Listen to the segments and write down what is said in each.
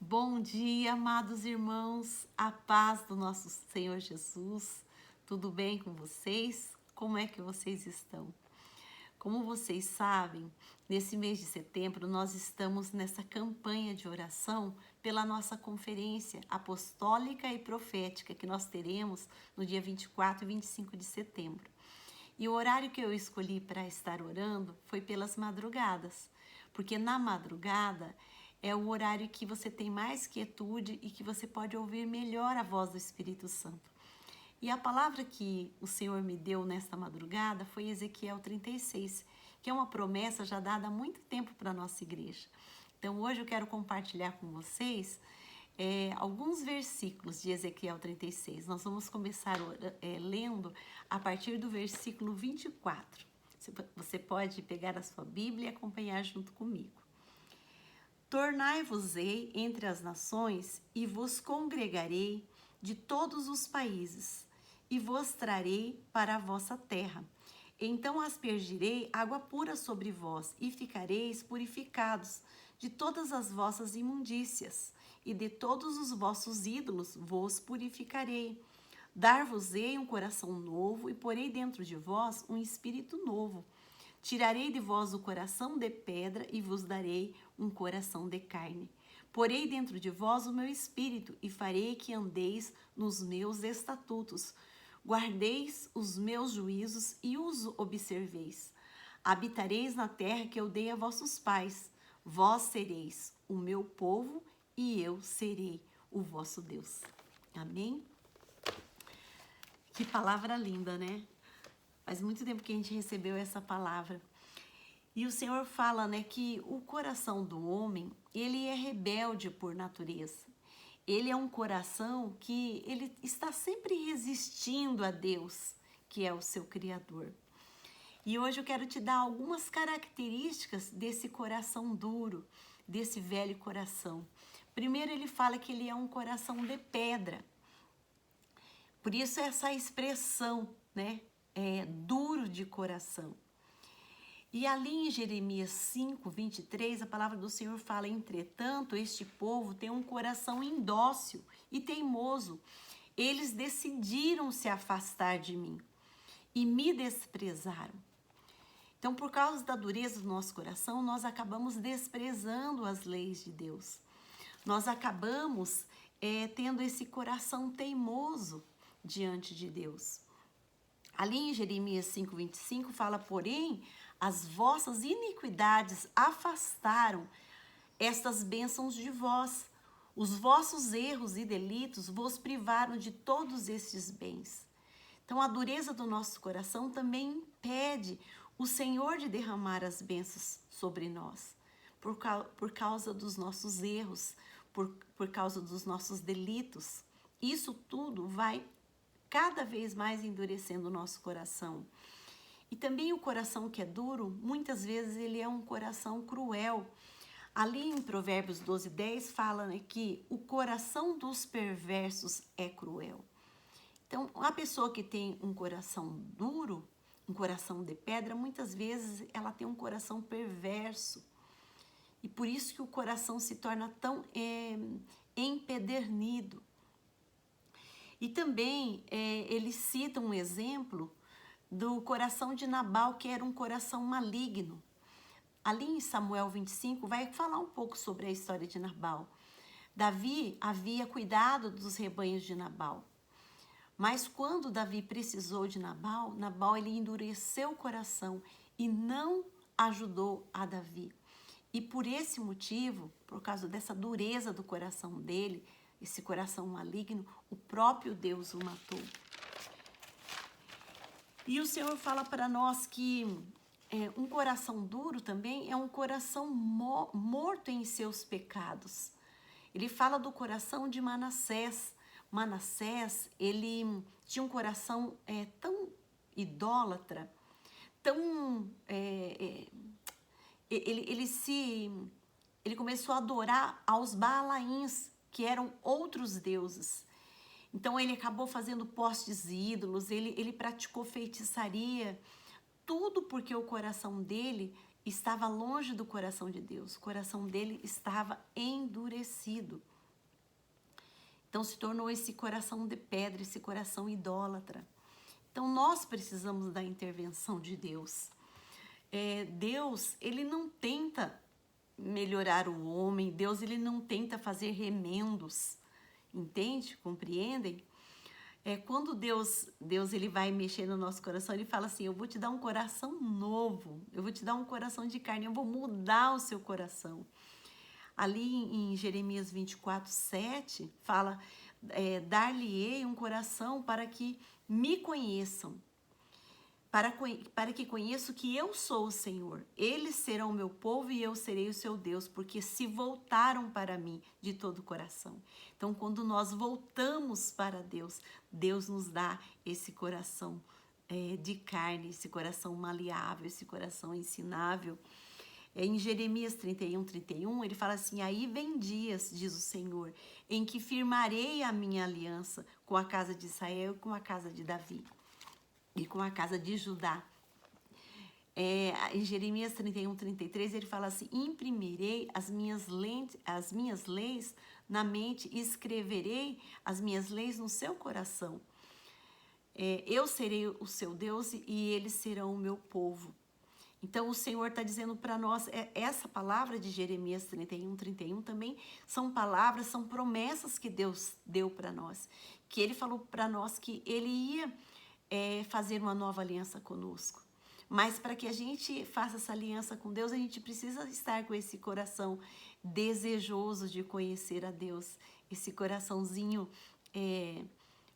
Bom dia, amados irmãos, a paz do nosso Senhor Jesus. Tudo bem com vocês? Como é que vocês estão? Como vocês sabem, nesse mês de setembro nós estamos nessa campanha de oração pela nossa conferência apostólica e profética que nós teremos no dia 24 e 25 de setembro. E o horário que eu escolhi para estar orando foi pelas madrugadas, porque na madrugada é o horário que você tem mais quietude e que você pode ouvir melhor a voz do Espírito Santo. E a palavra que o Senhor me deu nesta madrugada foi Ezequiel 36, que é uma promessa já dada há muito tempo para a nossa igreja. Então hoje eu quero compartilhar com vocês alguns versículos de Ezequiel 36. Nós vamos começar lendo a partir do versículo 24. Você pode pegar a sua Bíblia e acompanhar junto comigo. Tornai-vos-ei entre as nações e vos congregarei de todos os países e vos trarei para a vossa terra. Então aspergirei água pura sobre vós e ficareis purificados de todas as vossas imundícias e de todos os vossos ídolos vos purificarei. Dar-vos-ei um coração novo e porei dentro de vós um espírito novo. Tirarei de vós o coração de pedra e vos darei um coração de carne. Porei dentro de vós o meu espírito e farei que andeis nos meus estatutos. Guardeis os meus juízos e os observeis. Habitareis na terra que eu dei a vossos pais. Vós sereis o meu povo e eu serei o vosso Deus. Amém? Que palavra linda, né? Faz muito tempo que a gente recebeu essa palavra. E o Senhor fala, né, que o coração do homem, ele é rebelde por natureza. Ele é um coração que ele está sempre resistindo a Deus, que é o seu Criador. E hoje eu quero te dar algumas características desse coração duro, desse velho coração. Primeiro ele fala que ele é um coração de pedra. Por isso essa expressão, né, duro de coração. E ali em Jeremias 5, 23, a palavra do Senhor fala: entretanto, este povo tem um coração indócil e teimoso. Eles decidiram se afastar de mim e me desprezaram. Então, por causa da dureza do nosso coração, nós acabamos desprezando as leis de Deus. Nós acabamos tendo esse coração teimoso diante de Deus. Ali em Jeremias 5, 25, fala: porém, as vossas iniquidades afastaram estas bênçãos de vós. Os vossos erros e delitos vos privaram de todos estes bens. Então, a dureza do nosso coração também impede o Senhor de derramar as bênçãos sobre nós, por causa dos nossos erros, por causa dos nossos delitos. Isso tudo vai cada vez mais endurecendo o nosso coração. E também o coração que é duro, muitas vezes ele é um coração cruel. Ali em Provérbios 12, 10 fala, né, que o coração dos perversos é cruel. Então, a pessoa que tem um coração duro, um coração de pedra, muitas vezes ela tem um coração perverso. E por isso que o coração se torna tão empedernido. E também ele cita um exemplo do coração de Nabal, que era um coração maligno. Ali em Samuel 25 vai falar um pouco sobre a história de Nabal. Davi havia cuidado dos rebanhos de Nabal. Mas quando Davi precisou de Nabal, Nabal ele endureceu o coração e não ajudou a Davi. E por esse motivo, por causa dessa dureza do coração dele, esse coração maligno, o próprio Deus o matou. E o Senhor fala para nós que um coração duro também é um coração morto em seus pecados. Ele fala do coração de Manassés. Manassés, ele tinha um coração tão idólatra, tão... ele começou a adorar aos Baalaíns, que eram outros deuses. Então ele acabou fazendo postes e ídolos, ele praticou feitiçaria, tudo porque o coração dele estava longe do coração de Deus. O coração dele estava endurecido. Então se tornou esse coração de pedra, esse coração idólatra. Então nós precisamos da intervenção de Deus. Deus, ele não tenta melhorar o homem, Deus, ele não tenta fazer remendos, entende? Compreendem? Quando Deus ele vai mexer no nosso coração, ele fala assim, eu vou te dar um coração novo, eu vou te dar um coração de carne, eu vou mudar o seu coração. Ali em Jeremias 24:7, fala, dar-lhe-ei um coração para que me conheçam, para que conheçam que eu sou o Senhor. Eles serão o meu povo e eu serei o seu Deus, porque se voltaram para mim de todo o coração. Então, quando nós voltamos para Deus, Deus nos dá esse coração de carne, esse coração maleável, esse coração ensinável. Em Jeremias 31:31, ele fala assim, aí vem dias, diz o Senhor, em que firmarei a minha aliança com a casa de Israel e com a casa de Davi e com a casa de Judá. Em Jeremias 31:33, ele fala assim, imprimirei as minhas leis na mente e escreverei as minhas leis no seu coração. Eu serei o seu Deus e eles serão o meu povo. Então o Senhor está dizendo para nós, essa palavra de Jeremias 31:31 também são palavras, são promessas que Deus deu para nós. Que ele falou para nós que ele ia fazer uma nova aliança conosco. Mas para que a gente faça essa aliança com Deus, a gente precisa estar com esse coração desejoso de conhecer a Deus. Esse coraçãozinho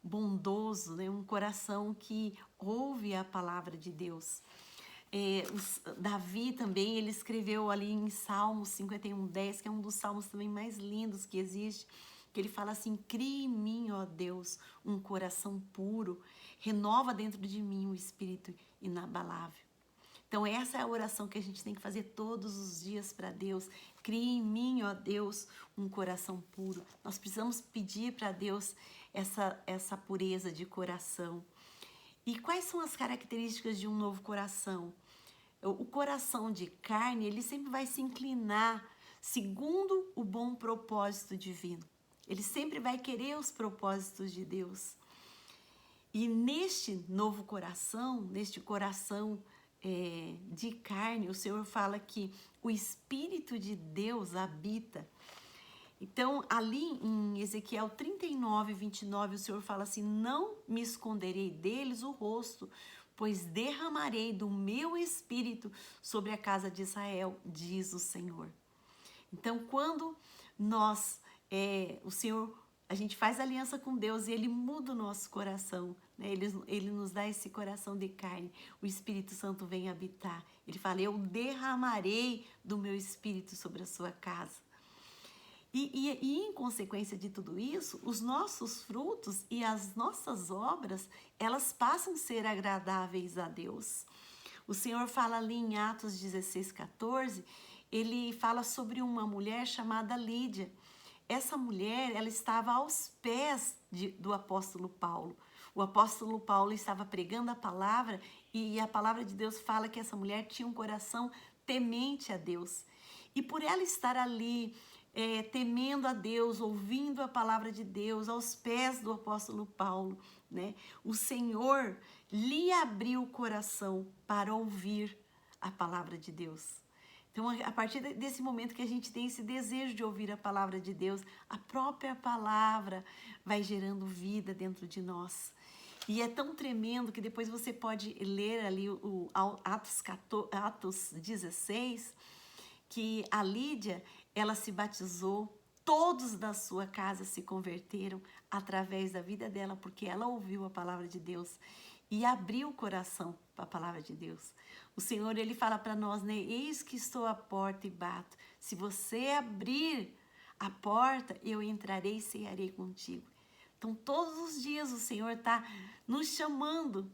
bondoso, né? Um coração que ouve a palavra de Deus. Davi também, ele escreveu ali em Salmos 51:10, que é um dos salmos também mais lindos que existe, que ele fala assim, cria em mim, ó Deus, um coração puro, renova dentro de mim um espírito inabalável. Então essa é a oração que a gente tem que fazer todos os dias para Deus. Cria em mim, ó Deus, um coração puro. Nós precisamos pedir para Deus essa pureza de coração. E quais são as características de um novo coração? O coração de carne, ele sempre vai se inclinar segundo o bom propósito divino. Ele sempre vai querer os propósitos de Deus. E neste novo coração, neste coração de carne, o Senhor fala que o Espírito de Deus habita. Então, ali em Ezequiel 39:29, o Senhor fala assim, não me esconderei deles o rosto, pois derramarei do meu Espírito sobre a casa de Israel, diz o Senhor. Então, quando nós, a gente faz aliança com Deus e Ele muda o nosso coração, né? Ele nos dá esse coração de carne, o Espírito Santo vem habitar. Ele fala, eu derramarei do meu Espírito sobre a sua casa. E em consequência de tudo isso, os nossos frutos e as nossas obras, elas passam a ser agradáveis a Deus. O Senhor fala ali em Atos 16:14, ele fala sobre uma mulher chamada Lídia. Essa mulher, ela estava aos pés do apóstolo Paulo. O apóstolo Paulo estava pregando a palavra e a palavra de Deus fala que essa mulher tinha um coração temente a Deus. E por ela estar ali, temendo a Deus, ouvindo a palavra de Deus, aos pés do apóstolo Paulo, né? O Senhor lhe abriu o coração para ouvir a palavra de Deus. Então, a partir desse momento que a gente tem esse desejo de ouvir a palavra de Deus, a própria palavra vai gerando vida dentro de nós. E é tão tremendo que depois você pode ler ali o Atos 16, que a Lídia, ela se batizou, todos da sua casa se converteram através da vida dela, porque ela ouviu a palavra de Deus e abriu o coração para a palavra de Deus. O Senhor, ele fala para nós, né? Eis que estou à porta e bato. Se você abrir a porta, eu entrarei e cearei contigo. Então, todos os dias o Senhor está nos chamando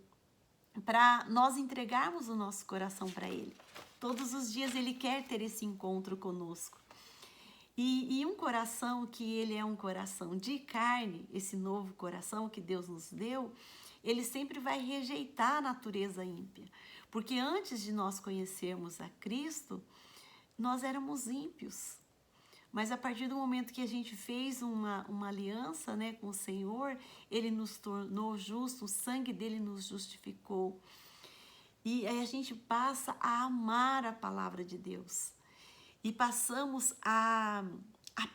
para nós entregarmos o nosso coração para Ele. Todos os dias Ele quer ter esse encontro conosco. E um coração que ele é um coração de carne, esse novo coração que Deus nos deu, ele sempre vai rejeitar a natureza ímpia. Porque antes de nós conhecermos a Cristo, nós éramos ímpios. Mas a partir do momento que a gente fez uma aliança, né, com o Senhor, Ele nos tornou justos, o sangue dele nos justificou. E aí a gente passa a amar a palavra de Deus. E passamos a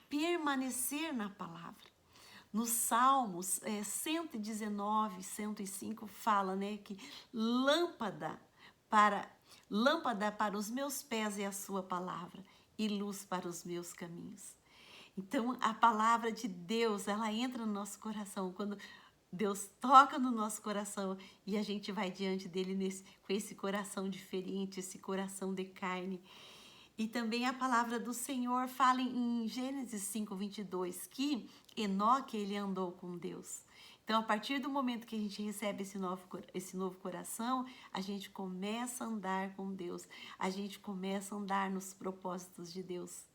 permanecer na palavra. Nos Salmos 119, 105 fala, né, que lâmpada para os meus pés é a sua palavra e luz para os meus caminhos. Então, a palavra de Deus, ela entra no nosso coração. Quando Deus toca no nosso coração e a gente vai diante dele com esse coração diferente, esse coração de carne. E também a palavra do Senhor fala em Gênesis 5:22, que Enoque, ele andou com Deus. Então, a partir do momento que a gente recebe esse novo coração, a gente começa a andar com Deus, a gente começa a andar nos propósitos de Deus,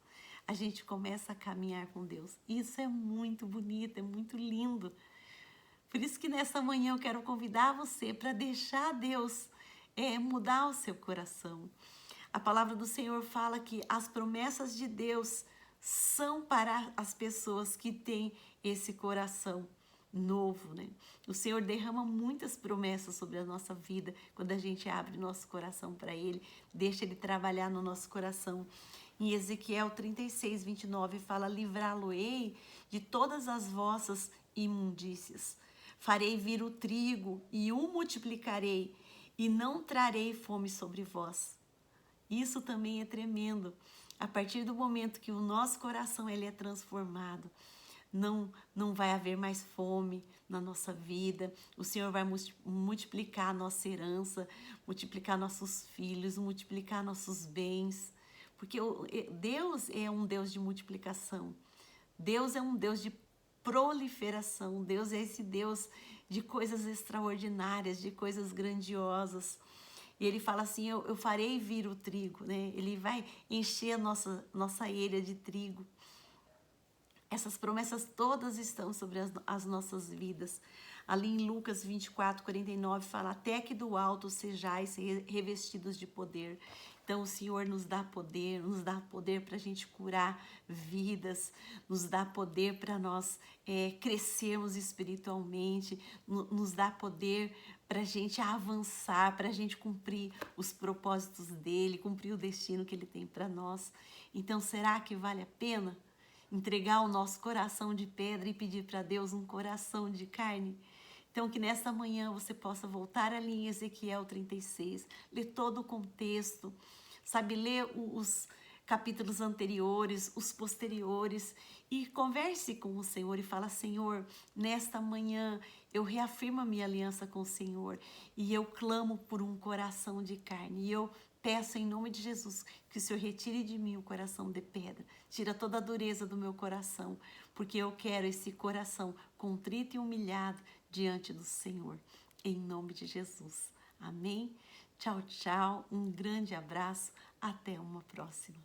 a gente começa a caminhar com Deus. Isso é muito bonito, é muito lindo. Por isso que nessa manhã eu quero convidar você para deixar Deus mudar o seu coração. A palavra do Senhor fala que as promessas de Deus são para as pessoas que têm esse coração novo, né? O Senhor derrama muitas promessas sobre a nossa vida quando a gente abre nosso coração para Ele, deixa Ele trabalhar no nosso coração. Em Ezequiel 36:29 fala: livrá-lo-ei de todas as vossas imundícias. Farei vir o trigo e o multiplicarei, e não trarei fome sobre vós. Isso também é tremendo. A partir do momento que o nosso coração ele é transformado, não vai haver mais fome na nossa vida. O Senhor vai multiplicar a nossa herança, multiplicar nossos filhos, multiplicar nossos bens. Porque Deus é um Deus de multiplicação. Deus é um Deus de proliferação. Deus é esse Deus de coisas extraordinárias, de coisas grandiosas. E ele fala assim, eu farei vir o trigo, né? Ele vai encher a nossa eira de trigo. Essas promessas todas estão sobre as nossas vidas. Ali em Lucas 24:49 fala: até que do alto sejais revestidos de poder. Então o Senhor nos dá poder para a gente curar vidas, nos dá poder para nós crescermos espiritualmente, nos dá poder para a gente avançar, para a gente cumprir os propósitos dele, cumprir o destino que ele tem para nós. Então será que vale a pena entregar o nosso coração de pedra e pedir para Deus um coração de carne? Então, que nesta manhã você possa voltar ali em Ezequiel 36, ler todo o contexto, sabe, ler os capítulos anteriores, os posteriores, e converse com o Senhor e fala: Senhor, nesta manhã eu reafirmo a minha aliança com o Senhor e eu clamo por um coração de carne, e eu peço em nome de Jesus que o Senhor retire de mim o coração de pedra, tira toda a dureza do meu coração, porque eu quero esse coração contrito e humilhado diante do Senhor, em nome de Jesus. Amém? Tchau, tchau, um grande abraço, até uma próxima.